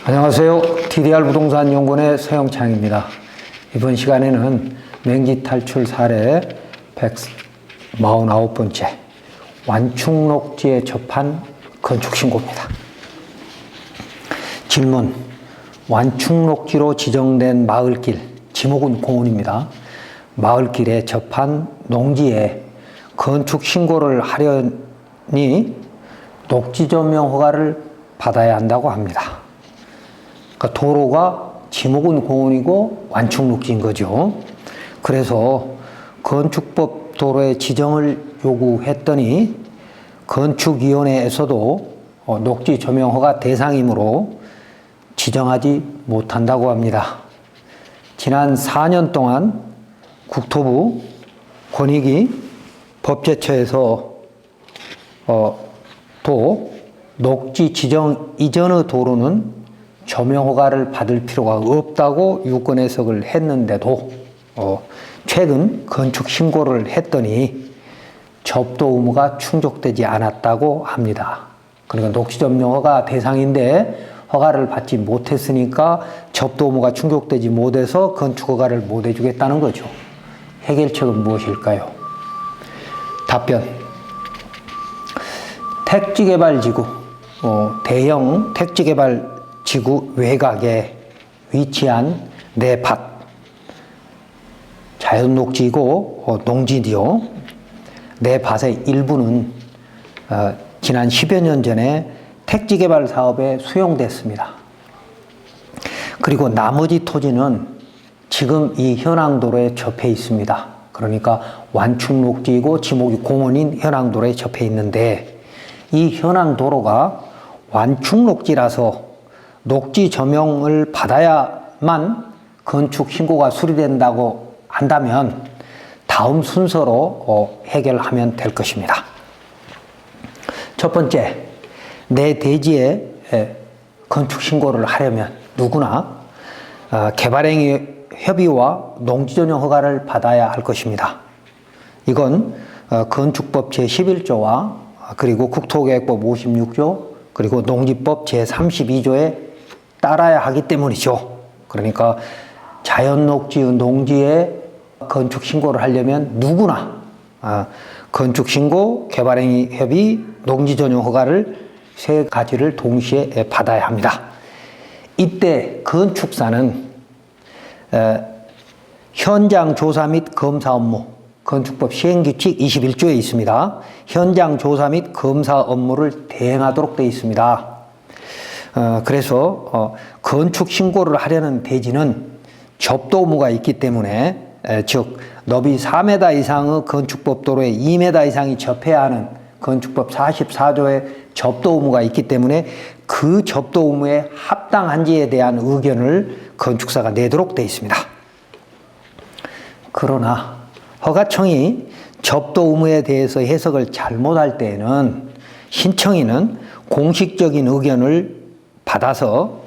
안녕하세요. TDR 부동산 연구원의 서영창입니다. 이번 시간에는 맹지 탈출 사례 149번째 완충녹지에 접한 건축신고입니다. 질문: 완충녹지로 지정된 마을길, 지목은 공원입니다. 마을길에 접한 농지에 건축신고를 하려니 녹지조명 허가를 받아야 한다고 합니다. 그러니까 도로가 지목은 공원이고 완충녹지인 거죠. 그래서 건축법 도로의 지정을 요구했더니 건축위원회에서도 녹지 조명 허가 대상이므로 지정하지 못한다고 합니다. 지난 4년 동안 국토부 권익위 법제처에서 또 녹지 지정 이전의 도로는 조명 허가를 받을 필요가 없다고 유권 해석을 했는데도 최근 건축 신고를 했더니 접도 의무가 충족되지 않았다고 합니다. 그러니까 녹지 조명 허가 대상인데 허가를 받지 못했으니까 접도 의무가 충족되지 못해서 건축 허가를 못 해주겠다는 거죠. 해결책은 무엇일까요? 답변: 택지개발지구, 대형 택지개발 지구 외곽에 위치한 내 밭, 자연녹지이고 농지디요. 내 밭의 일부는 지난 10여 년 전에 택지개발 사업에 수용됐습니다. 그리고 나머지 토지는 지금 이 현황도로에 접해 있습니다. 그러니까 완충녹지이고 지목이 공원인 현황도로에 접해 있는데, 이 현황도로가 완충녹지라서 녹지 조명을 받아야만 건축 신고가 수리된다고 한다면 다음 순서로 해결하면 될 것입니다. 첫 번째, 내 대지에 건축 신고를 하려면 누구나 개발행위 협의와 농지전용 허가를 받아야 할 것입니다. 이건 건축법 제11조와 그리고 국토계획법 56조 그리고 농지법 제32조에 따라야 하기 때문이죠. 그러니까 자연녹지의 농지에 건축신고를 하려면 누구나 건축신고, 개발행위 협의, 농지전용 허가를 세 가지를 동시에 받아야 합니다. 이때 건축사는 현장 조사 및 검사 업무, 건축법 시행규칙 21조에 있습니다. 현장 조사 및 검사 업무를 대행하도록 되어 있습니다. 그래서 건축 신고를 하려는 대지는 접도 의무가 있기 때문에, 즉 너비 4m 이상의 건축법 도로에 2m 이상이 접해야 하는 건축법 44조의 접도 의무가 있기 때문에 그 접도 의무에 합당한지에 대한 의견을 건축사가 내도록 되어 있습니다. 그러나 허가청이 접도 의무에 대해서 해석을 잘못할 때에는 신청인은 공식적인 의견을 받아서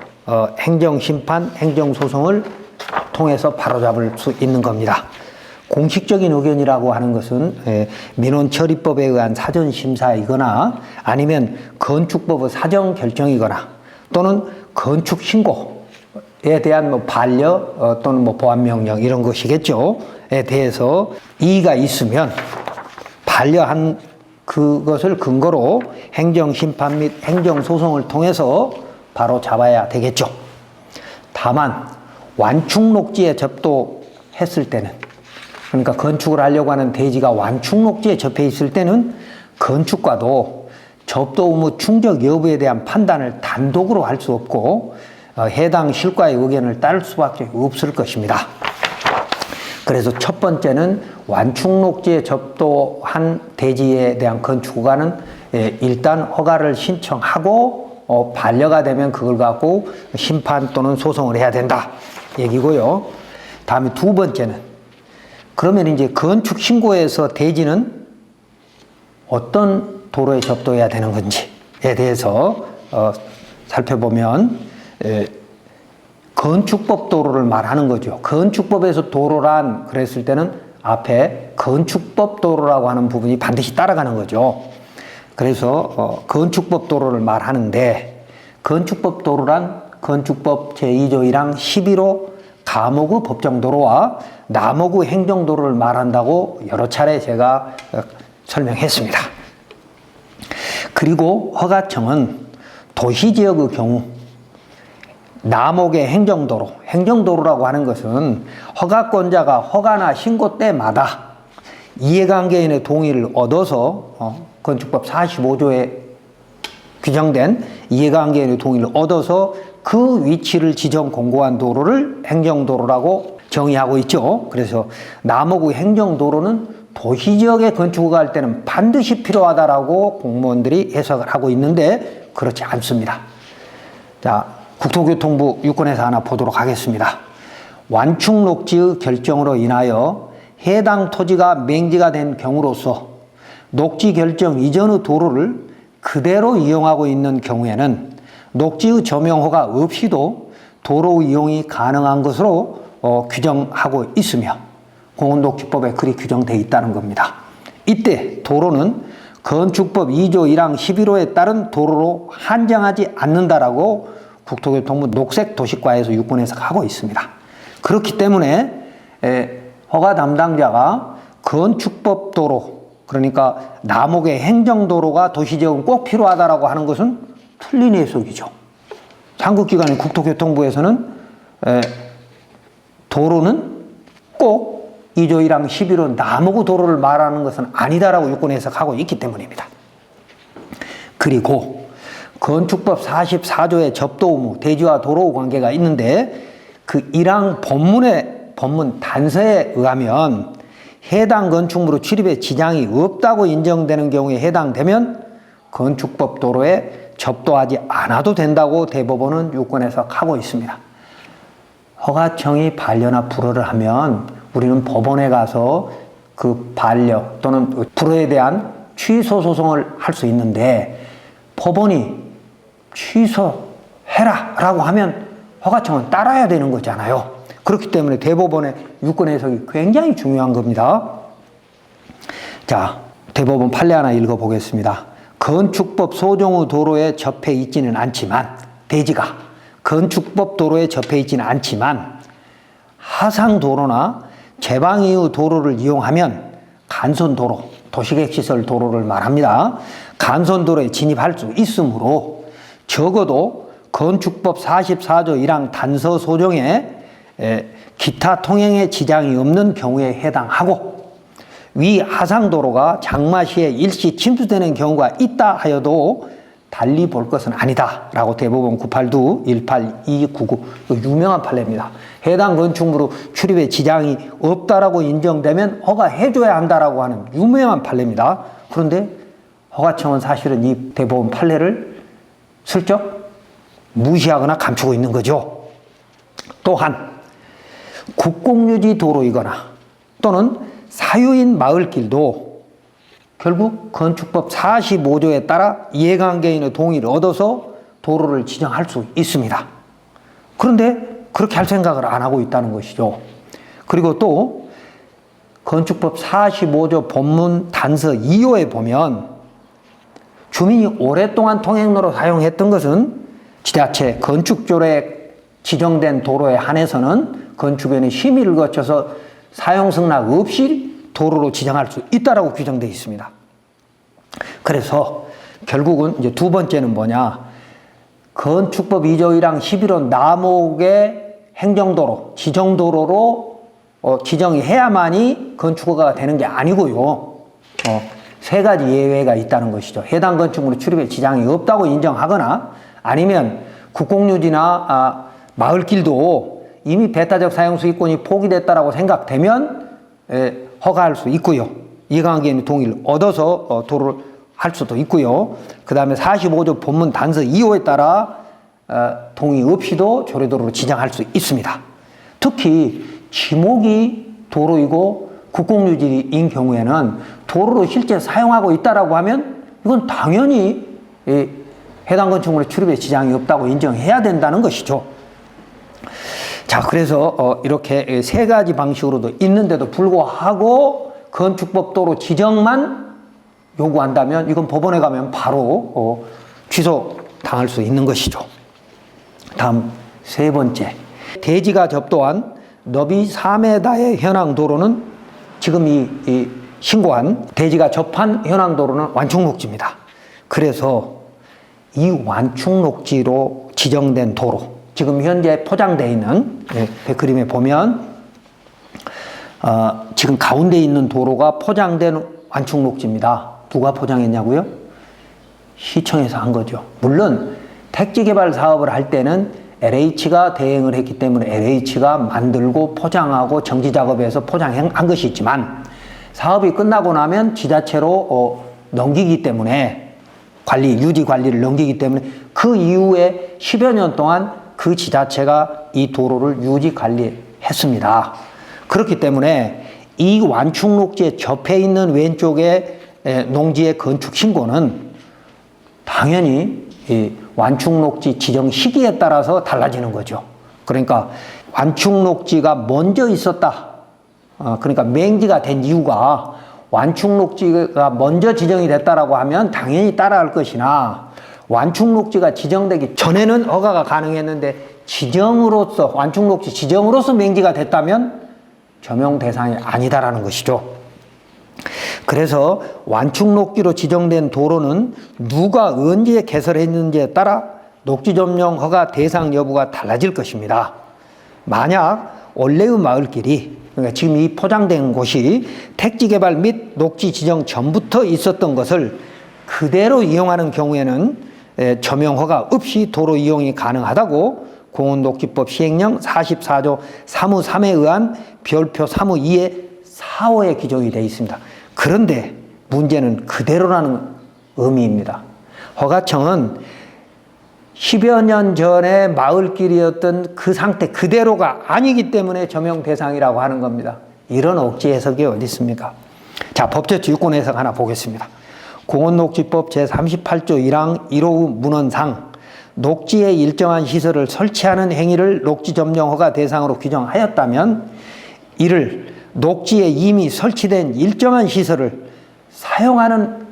행정심판, 행정소송을 통해서 바로잡을 수 있는 겁니다. 공식적인 의견이라고 하는 것은 민원처리법에 의한 사전심사이거나 아니면 건축법의 사정결정이거나 또는 건축신고에 대한 반려 또는 보완명령 이런 것이겠죠.에 대해서 이의가 있으면 반려한 그것을 근거로 행정심판 및 행정소송을 통해서 바로 잡아야 되겠죠. 다만 완충녹지에 접도했을 때는, 그러니까 건축을 하려고 하는 대지가 완충녹지에 접해 있을 때는 건축과도 접도 의무 충족 여부에 대한 판단을 단독으로 할 수 없고 해당 실과의 의견을 따를 수밖에 없을 것입니다. 그래서 첫 번째는 완충녹지에 접도한 대지에 대한 건축 허가는 일단 허가를 신청하고 반려가 되면 그걸 갖고 심판 또는 소송을 해야 된다 얘기고요. 다음에 두 번째는, 그러면 이제 건축 신고에서 대지는 어떤 도로에 접도해야 되는 건지에 대해서 살펴보면 건축법 도로를 말하는 거죠. 건축법에서 도로란 그랬을 때는 앞에 건축법 도로라고 하는 부분이 반드시 따라가는 거죠. 그래서 건축법 도로를 말하는데, 건축법 도로란 건축법 제2조 1항 11호 가목의 법정도로와 남목의 행정도로를 말한다고 여러 차례 제가 설명했습니다. 그리고 허가청은 도시지역의 경우 남목의 행정도로, 행정도로라고 하는 것은 허가권자가 허가나 신고 때마다 이해관계인의 동의를 얻어서 건축법 45조에 규정된 이해관계인의 동의를 얻어서 그 위치를 지정 공고한 도로를 행정도로라고 정의하고 있죠. 그래서 남목의 행정도로는 도시지역에 건축을 할 때는 반드시 필요하다라고 공무원들이 해석을 하고 있는데 그렇지 않습니다. 자, 국토교통부 유권에서 하나 보도록 하겠습니다. 완충 녹지의 결정으로 인하여 해당 토지가 맹지가 된 경우로서 녹지 결정 이전의 도로를 그대로 이용하고 있는 경우에는 녹지의 조명허가 없이도 도로 이용이 가능한 것으로 규정하고 있으며 공원녹지법에 그리 규정되어 있다는 겁니다. 이때 도로는 건축법 2조 1항 11호에 따른 도로로 한정하지 않는다라고 국토교통부 녹색도시과에서 유권해석하고 있습니다. 그렇기 때문에 허가 담당자가 건축법 도로, 그러니까 남목의 행정도로가 도시지역은 꼭 필요하다라고 하는 것은 틀린 해석이죠. 상급기관인 국토교통부에서는 도로는 꼭 2조 1항 11호 남목의 도로를 말하는 것은 아니다라고 유권 해석하고 있기 때문입니다. 그리고 건축법 44조의 접도 의무, 대지와 도로 관계가 있는데 그 1항 법문 단서에 의하면 해당 건축물의 출입에 지장이 없다고 인정되는 경우에 해당되면 건축법 도로에 접도하지 않아도 된다고 대법원은 유권 해석하고 있습니다. 허가청이 반려나 불허를 하면 우리는 법원에 가서 그 반려 또는 불허에 대한 취소 소송을 할 수 있는데 법원이 취소해라 라고 하면 허가청은 따라야 되는 거잖아요. 그렇기 때문에 대법원의 유권 해석이 굉장히 중요한 겁니다. 자, 대법원 판례 하나 읽어보겠습니다. 건축법 소정의 도로에 접해 있지는 않지만, 대지가 건축법 도로에 접해 있지는 않지만 하상도로나 제방 이후 도로를 이용하면 간선도로, 도시계획시설 도로를 말합니다. 간선도로에 진입할 수 있으므로 적어도 건축법 44조 1항 단서 소정에 기타 통행에 지장이 없는 경우에 해당하고 위 하상도로가 장마 시에 일시 침수되는 경우가 있다 하여도 달리 볼 것은 아니다 라고 대법원 982 18299 유명한 판례입니다. 해당 건축물의 출입에 지장이 없다라고 인정되면 허가해줘야 한다라고 하는 유명한 판례입니다. 그런데 허가청은 사실은 이 대법원 판례를 슬쩍 무시하거나 감추고 있는 거죠. 또한 국공유지 도로이거나 또는 사유인 마을길도 결국 건축법 45조에 따라 이해관계인의 동의를 얻어서 도로를 지정할 수 있습니다. 그런데 그렇게 할 생각을 안 하고 있다는 것이죠. 그리고 또 건축법 45조 본문 단서 2호에 보면 주민이 오랫동안 통행로로 사용했던 것은 지자체 건축조례에 지정된 도로에 한해서는 건축위원회 심의를 거쳐서 사용 승낙 없이 도로로 지정할 수 있다라고 규정되어 있습니다. 그래서 결국은 이제 두 번째는 뭐냐? 건축법 2조 1항 11호 남목의 행정도로, 지정도로로 지정이 해야만이 건축허가가 되는 게 아니고요. 세 가지 예외가 있다는 것이죠. 해당 건축물의 출입에 지장이 없다고 인정하거나 아니면 국공유지나 마을길도 이미 배타적 사용수익권이 포기됐다라고 생각되면 허가할 수 있고요. 이해관계인의 동의를 얻어서 도로를 할 수도 있고요. 그 다음에 45조 본문 단서 2호에 따라 동의 없이도 조례도로를 지정할 수 있습니다. 특히 지목이 도로이고 국공유지인 경우에는 도로로 실제 사용하고 있다라고 하면 이건 당연히 해당 건축물의 출입에 지장이 없다고 인정해야 된다는 것이죠. 자, 그래서 이렇게 세 가지 방식으로도 있는데도 불구하고 건축법 도로 지정만 요구한다면 이건 법원에 가면 바로 취소 당할 수 있는 것이죠. 다음 세 번째, 대지가 접도한 너비 4m의 현황 도로는 지금 이 신고한 대지가 접한 현황 도로는 완충록지입니다. 그래서 이 완충록지로 지정된 도로, 지금 현재 포장되어 있는 그림에 보면 지금 가운데 있는 도로가 포장된 완충록지입니다. 누가 포장했냐고요? 시청에서 한 거죠. 물론 택지 개발 사업을 할 때는 LH가 대행을 했기 때문에 LH가 만들고 포장하고 정지 작업해서 포장한 것이 있지만, 사업이 끝나고 나면 지자체로 넘기기 때문에 유지 관리를 넘기기 때문에 그 이후에 10여 년 동안 그 지자체가 이 도로를 유지 관리했습니다. 그렇기 때문에 이 완충록지에 접해 있는 왼쪽에 농지의 건축 신고는 당연히 이 완충록지 지정 시기에 따라서 달라지는 거죠. 그러니까 완충록지가 먼저 있었다. 그러니까 맹지가 된 이유가 완충록지가 먼저 지정이 됐다라고 하면 당연히 따라할 것이나, 완충록지가 지정되기 전에는 허가가 가능했는데 완충록지 지정으로서 맹지가 됐다면 점용 대상이 아니다라는 것이죠. 그래서 완충록지로 지정된 도로는 누가 언제 개설했는지에 따라 녹지 점용 허가 대상 여부가 달라질 것입니다. 만약 원래의 마을길이, 그러니까 지금 이 포장된 곳이 택지 개발 및 녹지 지정 전부터 있었던 것을 그대로 이용하는 경우에는 점용 허가 없이 도로 이용이 가능하다고 공원녹지법 시행령 44조 3호3에 의한 별표 3호 2의 4호에 규정이 되어 있습니다. 그런데 문제는 그대로라는 의미입니다. 허가청은 10여 년 전에 마을길이었던 그 상태 그대로가 아니기 때문에 점용 대상이라고 하는 겁니다. 이런 억지 해석이 어디 있습니까? 자, 법제처 유권 해석 하나 보겠습니다. 공원녹지법 제38조 1항 1호 문헌상 녹지에 일정한 시설을 설치하는 행위를 녹지 점용 허가 대상으로 규정하였다면, 이를 녹지에 이미 설치된 일정한 시설을 사용하는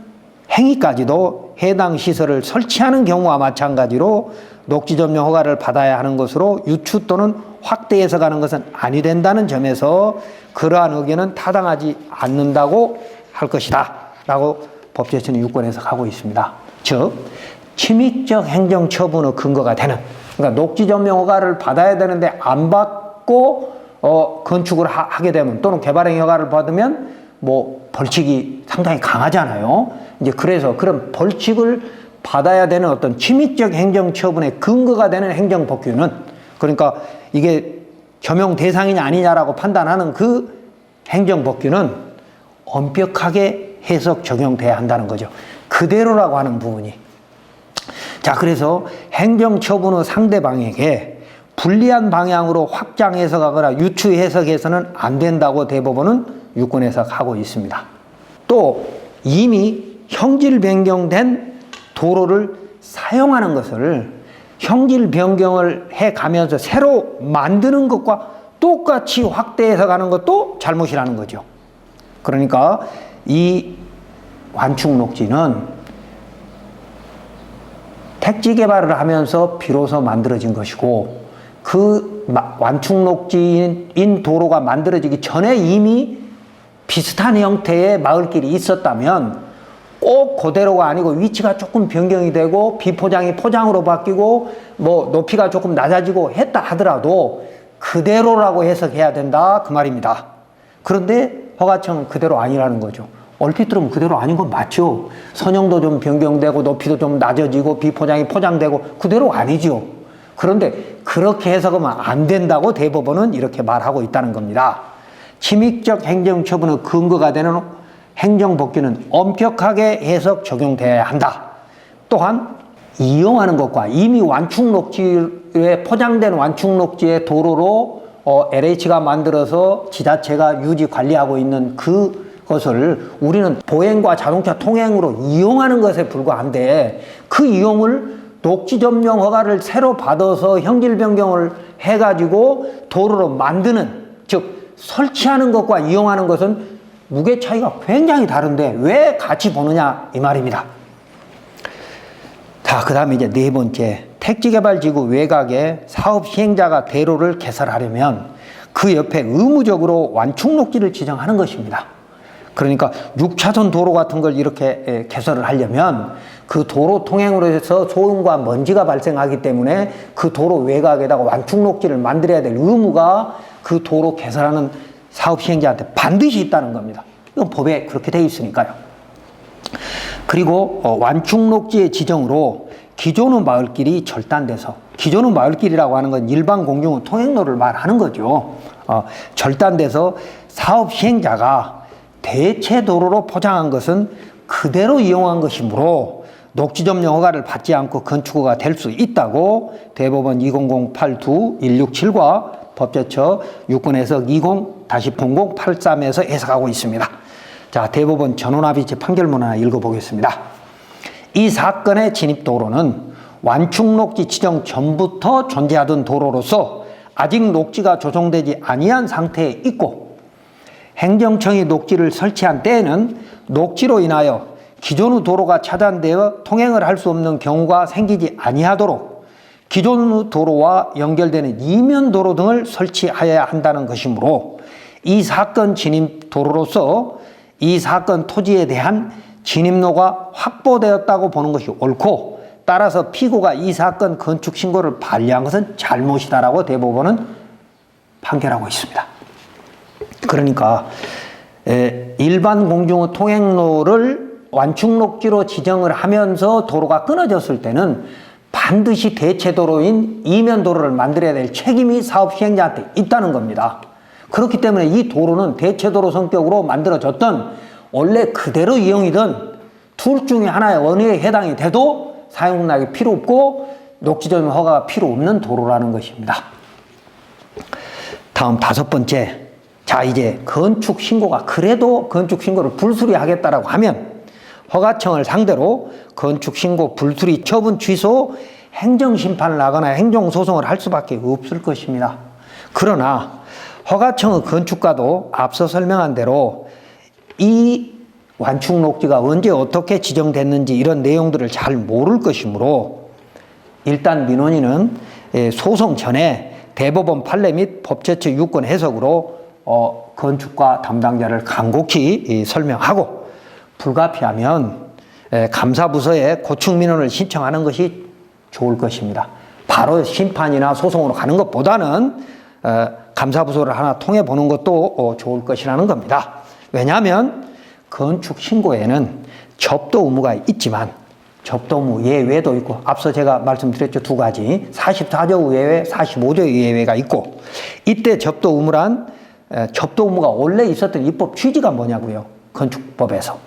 행위까지도 해당 시설을 설치하는 경우와 마찬가지로 녹지 점용 허가를 받아야 하는 것으로 유추 또는 확대 해석하는 것은 아니 된다는 점에서 그러한 의견은 타당하지 않는다고 할 것이다 라고 법제처는 유권 해석하고 있습니다. 즉 침입적 행정처분의 근거가 되는, 그러니까 녹지 점용 허가를 받아야 되는데 안 받고 건축을 하게 되면, 또는 개발행 허가를 받으면 뭐 벌칙이 상당히 강하잖아요. 이제 그래서 그런 벌칙을 받아야 되는 어떤 침입적 행정처분의 근거가 되는 행정법규는, 그러니까 이게 점용 대상이냐 아니냐라고 판단하는 그 행정법규는 엄격하게 해석 적용돼야 한다는 거죠. 그대로라고 하는 부분이. 자, 그래서 행정처분의 상대방에게 불리한 방향으로 확장 해석하거나 유추 해석해서는 안 된다고 대법원은 유권 해석하고 있습니다. 또 이미 형질 변경된 도로를 사용하는 것을 형질 변경을 해가면서 새로 만드는 것과 똑같이 확대 해석하는 것도 잘못이라는 거죠. 그러니까 이 완충록지는 택지 개발을 하면서 비로소 만들어진 것이고, 그 완충록지인 도로가 만들어지기 전에 이미 비슷한 형태의 마을길이 있었다면 꼭 그대로가 아니고 위치가 조금 변경이 되고 비포장이 포장으로 바뀌고 뭐 높이가 조금 낮아지고 했다 하더라도 그대로라고 해석해야 된다 그 말입니다. 그런데 허가청은 그대로 아니라는 거죠. 얼핏 들으면 그대로 아닌 건 맞죠. 선형도 좀 변경되고 높이도 좀 낮아지고 비포장이 포장되고 그대로 아니죠. 그런데 그렇게 해석하면 안 된다고 대법원은 이렇게 말하고 있다는 겁니다. 침입적 행정처분의 근거가 되는 행정법규는 엄격하게 해석 적용돼야 한다. 또한 이용하는 것과 이미 완충록지에 포장된 완충록지의 도로로 LH가 만들어서 지자체가 유지 관리하고 있는 그것을 우리는 보행과 자동차 통행으로 이용하는 것에 불과한데, 그 이용을 녹지 점용 허가를 새로 받아서 형질 변경을 해가지고 도로로 만드는, 즉 설치하는 것과 이용하는 것은 무게 차이가 굉장히 다른데 왜 같이 보느냐 이 말입니다. 자, 그 다음에 이제 네 번째, 택지개발지구 외곽에 사업 시행자가 대로를 개설하려면 그 옆에 의무적으로 완충록지를 지정하는 것입니다. 그러니까 6차선 도로 같은 걸 이렇게 개설을 하려면 그 도로 통행으로 해서 소음과 먼지가 발생하기 때문에 그 도로 외곽에다가 완충록지를 만들어야 될 의무가 그 도로 개설하는 사업 시행자한테 반드시 있다는 겁니다. 이건 법에 그렇게 되어 있으니까요. 그리고 완충록지의 지정으로 기존의 마을길이 절단돼서, 기존의 마을길이라고 하는 건 일반 공중 통행로를 말하는 거죠. 절단돼서 사업 시행자가 대체 도로로 포장한 것은 그대로 이용한 것이므로 녹지점령 허가를 받지 않고 건축허가 될 수 있다고 대법원 2008-2-167과 법제처 6권 해석 20-0083에서 해석하고 있습니다. 자, 대법원 전원합의체 판결문 하나 읽어보겠습니다. 이 사건의 진입도로는 완충록지 지정 전부터 존재하던 도로로서 아직 녹지가 조성되지 아니한 상태에 있고, 행정청이 녹지를 설치한 때에는 녹지로 인하여 기존의 도로가 차단되어 통행을 할 수 없는 경우가 생기지 아니하도록 기존의 도로와 연결되는 이면도로 등을 설치하여야 한다는 것이므로 이 사건 진입도로로서 이 사건 토지에 대한 진입로가 확보되었다고 보는 것이 옳고, 따라서 피고가 이 사건 건축 신고를 반려한 것은 잘못이다라고 대법원은 판결하고 있습니다. 그러니까 일반 공중의 통행로를 완충록지로 지정을 하면서 도로가 끊어졌을 때는 반드시 대체도로인 이면도로를 만들어야 될 책임이 사업 시행자한테 있다는 겁니다. 그렇기 때문에 이 도로는 대체도로 성격으로 만들어졌던 원래 그대로 이용이든 둘 중에 하나의 언어에 해당이 돼도 사용락이 필요 없고 녹지점 허가가 필요 없는 도로라는 것입니다. 다음 5번째. 자, 이제 건축 신고가 그래도 건축 신고를 불수리 하겠다라고 하면 허가청을 상대로 건축 신고 불수리 처분 취소 행정심판을 하거나 행정소송을 할 수밖에 없을 것입니다. 그러나 허가청의 건축가도 앞서 설명한 대로 이 완충록지가 언제 어떻게 지정됐는지 이런 내용들을 잘 모를 것이므로 일단 민원인은 소송 전에 대법원 판례 및 법제처 6권 해석으로 건축가 담당자를 간곡히 설명하고, 불가피하면 감사부서에 고충 민원을 신청하는 것이 좋을 것입니다. 바로 심판이나 소송으로 가는 것보다는 감사부서를 하나 통해 보는 것도 좋을 것이라는 겁니다. 왜냐하면 건축 신고에는 접도 의무가 있지만 접도 의무 예외도 있고, 앞서 제가 말씀드렸죠. 2가지 44조 예외, 45조 예외가 있고, 이때 접도 의무란 접도 의무가 원래 있었던 입법 취지가 뭐냐고요. 건축법에서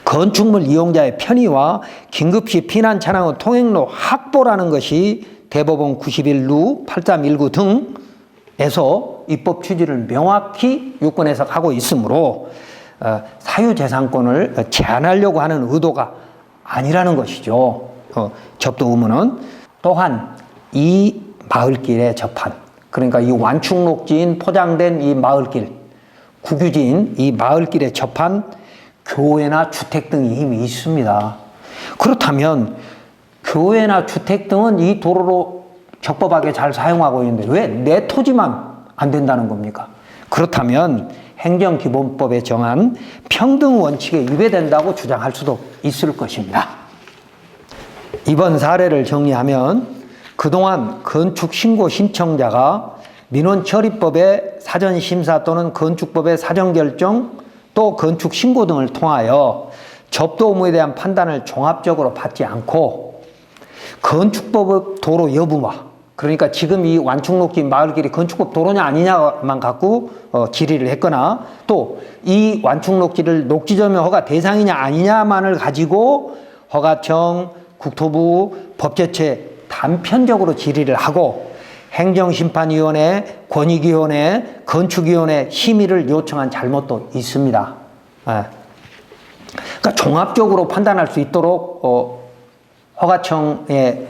건축물 이용자의 편의와 긴급시 피난 차량의 통행로 확보라는 것이 대법원 91루 8319 등에서 입법 취지를 명확히 6권 해석하고 있으므로 사유재산권을 제한하려고 하는 의도가 아니라는 것이죠. 접도 의무는 또한 이 마을길에 접한, 그러니까 이 완충록지인 포장된 이 마을길, 국유지인 이 마을길에 접한 교외나 주택 등이 이미 있습니다. 그렇다면 교외나 주택 등은 이 도로로 적법하게 잘 사용하고 있는데 왜 내 토지만 안 된다는 겁니까? 그렇다면 행정기본법에 정한 평등 원칙에 위배된다고 주장할 수도 있을 것입니다. 이번 사례를 정리하면 그동안 건축신고 신청자가 민원처리법의 사전심사 또는 건축법의 사전결정 또 건축신고 등을 통하여 접도 의무에 대한 판단을 종합적으로 받지 않고 건축법 도로 여부와, 그러니까 지금 이 완충록지 마을길이 건축법 도로냐 아니냐만 갖고 질의를 했거나 또 이 완충록지를 녹지점용 허가 대상이냐 아니냐만을 가지고 허가청, 국토부, 법제처에 단편적으로 질의를 하고 행정심판위원회, 권익위원회, 건축위원회 심의를 요청한 잘못도 있습니다. 그러니까 종합적으로 판단할 수 있도록 허가청에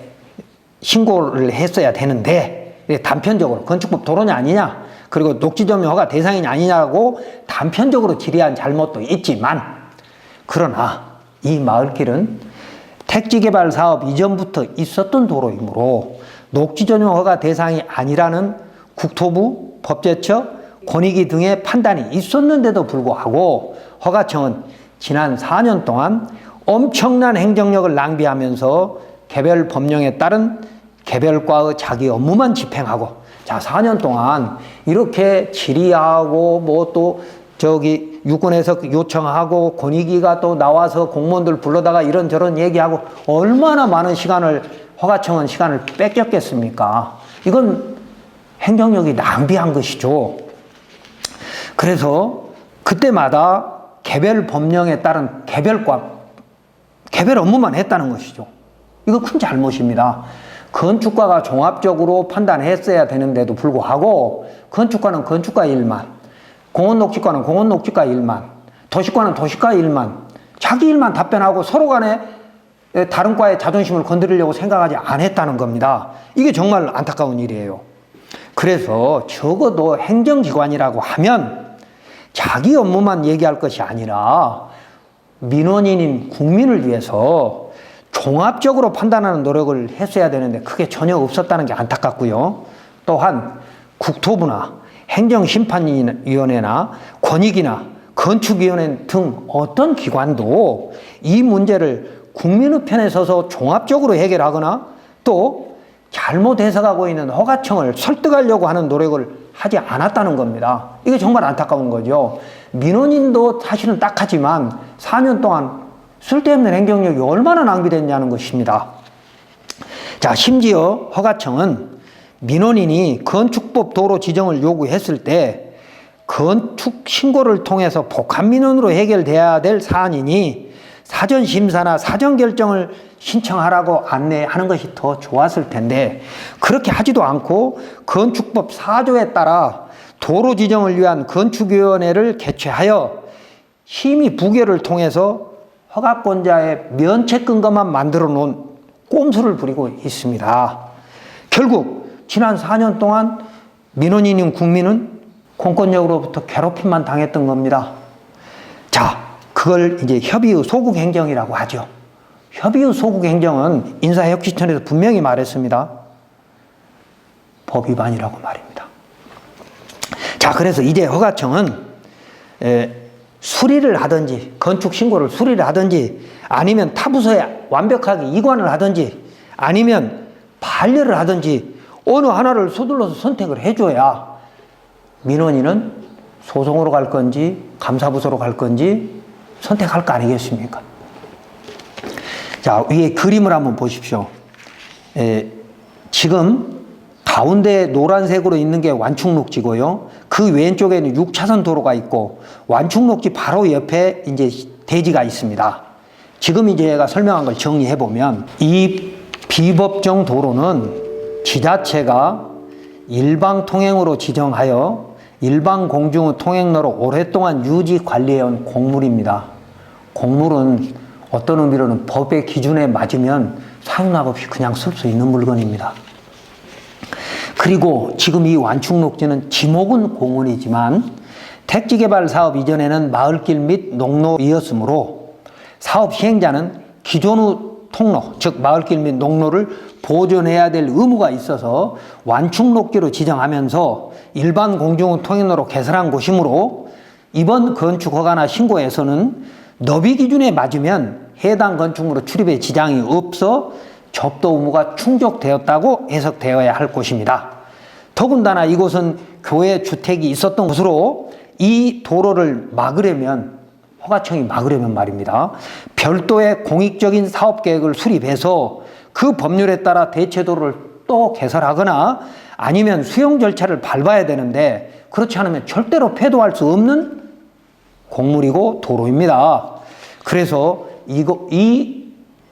신고를 했어야 되는데 단편적으로 건축법 도로냐 아니냐, 그리고 녹지점용 허가 대상이냐 아니냐고 단편적으로 질의한 잘못도 있지만, 그러나 이 마을길은 택지개발 사업 이전부터 있었던 도로이므로 녹지 전용 허가 대상이 아니라는 국토부, 법제처, 권익위 등의 판단이 있었는데도 불구하고 허가청은 지난 4년 동안 엄청난 행정력을 낭비하면서 개별 법령에 따른 개별과의 자기 업무만 집행하고, 자, 4년 동안 이렇게 질의하고 뭐 또 저기 유권에서 요청하고 권익위가 또 나와서 공무원들 불러다가 이런저런 얘기하고 얼마나 많은 시간을 허가청은 시간을 뺏겼겠습니까? 이건 행정력이 낭비한 것이죠. 그래서 그때마다 개별 법령에 따른 개별 업무만 했다는 것이죠. 이거 큰 잘못입니다. 건축가가 종합적으로 판단했어야 되는데도 불구하고 건축가는 건축가 일만, 공원녹지과는 공원녹지과 일만, 도시과는 도시과 일만, 자기 일만 답변하고 서로 간에 다른 과의 자존심을 건드리려고 생각하지 않았다는 겁니다. 이게 정말 안타까운 일이에요. 그래서 적어도 행정기관이라고 하면 자기 업무만 얘기할 것이 아니라 민원인인 국민을 위해서 종합적으로 판단하는 노력을 했어야 되는데 그게 전혀 없었다는 게 안타깝고요. 또한 국토부나 행정심판위원회나 권익위나 건축위원회 등 어떤 기관도 이 문제를 국민의 편에 서서 종합적으로 해결하거나 또 잘못 해석하고 있는 허가청을 설득하려고 하는 노력을 하지 않았다는 겁니다. 이게 정말 안타까운 거죠. 민원인도 사실은 딱하지만 4년 동안 쓸데없는 행정력이 얼마나 낭비됐냐는 것입니다. 자, 심지어 허가청은 민원인이 건축법 도로 지정을 요구했을 때 건축 신고를 통해서 복합 민원으로 해결돼야 될 사안이니 사전 심사나 사전 결정을 신청하라고 안내하는 것이 더 좋았을 텐데 그렇게 하지도 않고 건축법 4조에 따라 도로 지정을 위한 건축위원회를 개최하여 심의 부결을 통해서 허가권자의 면책 근거만 만들어 놓은 꼼수를 부리고 있습니다. 결국 지난 4년 동안 민원인인 국민은 공권력으로부터 괴롭힘만 당했던 겁니다. 자, 그걸 이제 협의의 소극 행정이라고 하죠. 협의의 소극 행정은 인사혁신처에서 분명히 말했습니다. 법 위반이라고 말입니다. 자, 그래서 이제 허가청은 수리를 하든지 건축 신고를 수리를 하든지 아니면 타부서에 완벽하게 이관을 하든지 아니면 반려를 하든지 어느 하나를 서둘러서 선택을 해줘야 민원인은 소송으로 갈 건지 감사부서로 갈 건지 선택할 거 아니겠습니까? 자, 위에 그림을 한번 보십시오. 지금 가운데 노란색으로 있는 게 완충녹지고요. 그 왼쪽에는 6차선 도로가 있고 완충녹지 바로 옆에 이제 대지가 있습니다. 지금 이제 제가 설명한 걸 정리해 보면 이 비법정 도로는 지자체가 일방 통행으로 지정하여 일방 공중 통행로로 오랫동안 유지 관리해온 공물입니다. 공물은 어떤 의미로는 법의 기준에 맞으면 사용납 없이 그냥 쓸 수 있는 물건입니다. 그리고 지금 이 완충녹지는 지목은 공원이지만 택지개발 사업 이전에는 마을길 및 농로이었으므로 사업 시행자는 기존의 통로, 즉 마을길 및 농로를 보존해야 될 의무가 있어서 완충녹지로 지정하면서 일반 공중 통행로로 개설한 곳이므로 이번 건축허가나 신고에서는 너비 기준에 맞으면 해당 건축물의 출입에 지장이 없어 접도 의무가 충족되었다고 해석되어야 할 곳입니다. 더군다나 이곳은 교회 주택이 있었던 곳으로 이 도로를 막으려면 허가청이 막으려면 말입니다. 별도의 공익적인 사업계획을 수립해서 그 법률에 따라 대체도로를 또 개설하거나 아니면 수용 절차를 밟아야 되는데 그렇지 않으면 절대로 폐도할 수 없는 공물이고 도로입니다. 그래서 이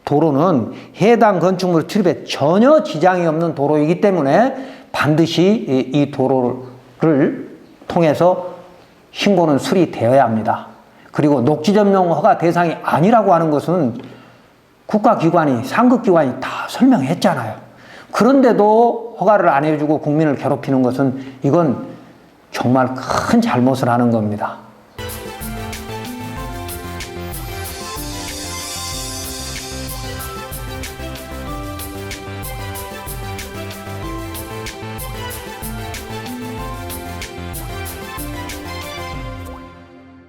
도로는 해당 건축물 출입에 전혀 지장이 없는 도로이기 때문에 반드시 이 도로를 통해서 신고는 수리되어야 합니다. 그리고 녹지점용 허가 대상이 아니라고 하는 것은 국가기관이 상급기관이 다 설명했잖아요. 그런데도 허가를 안 해주고 국민을 괴롭히는 것은 이건 정말 큰 잘못을 하는 겁니다.